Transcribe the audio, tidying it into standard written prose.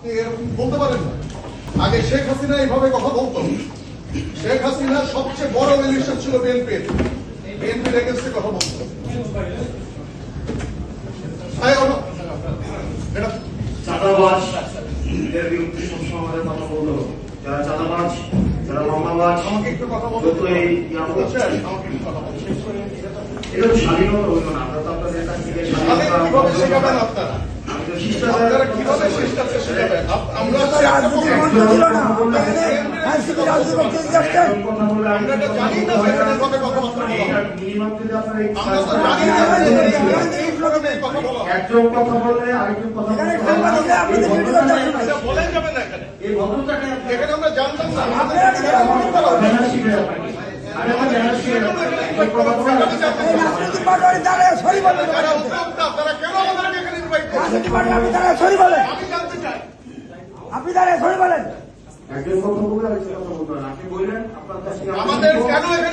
আপনি এরকম বলতে পারেন না। আগে শেখ হাসিনা এইভাবে কথা বলতো। শেখ হাসিনা সবচেয়ে বড় মিলিশিয়া ছিল বিএনপির এগেন্সটে কথা বলতো। চাঁদাবাজদের বিরুদ্ধে সবসময় আমাদের কথা বললো, যারা চাঁদাবাজ, যারা লম্বাবাজ, আমাকে একটু কথা বলতে এটা তো স্বাধীনতা হইল না। আমরা তো আপনাদের কাছ থেকে কিভাবে শেখাবেন আপনারা? আপনারা কিভাবে শিষ্টাচার শেখাবেন? আমরা তো জানি না সেখানে কবে কথাবার্তা বলা হয়। মিনিমাম যদি আপনার আমরা তো জানি না এই প্রোগ্রামে কথা বলা হয়। একজন কথা বললে আরেকজন কথা বলে যাবে না এখানে। এই ভদ্রতাকে এখানে আমরা জানতাম না। যারা উদ্যোক্তা তারা কেন আমাদেরকে এখানে ইনভাইট করছে? আমি জানতে চাই। আপনি দাঁড়িয়ে সরি বলেন। একজন কথা বললে আরেকজন কথা বলবেন। আপনি বললেন আপনার কাছে আমাদের কেন এখানে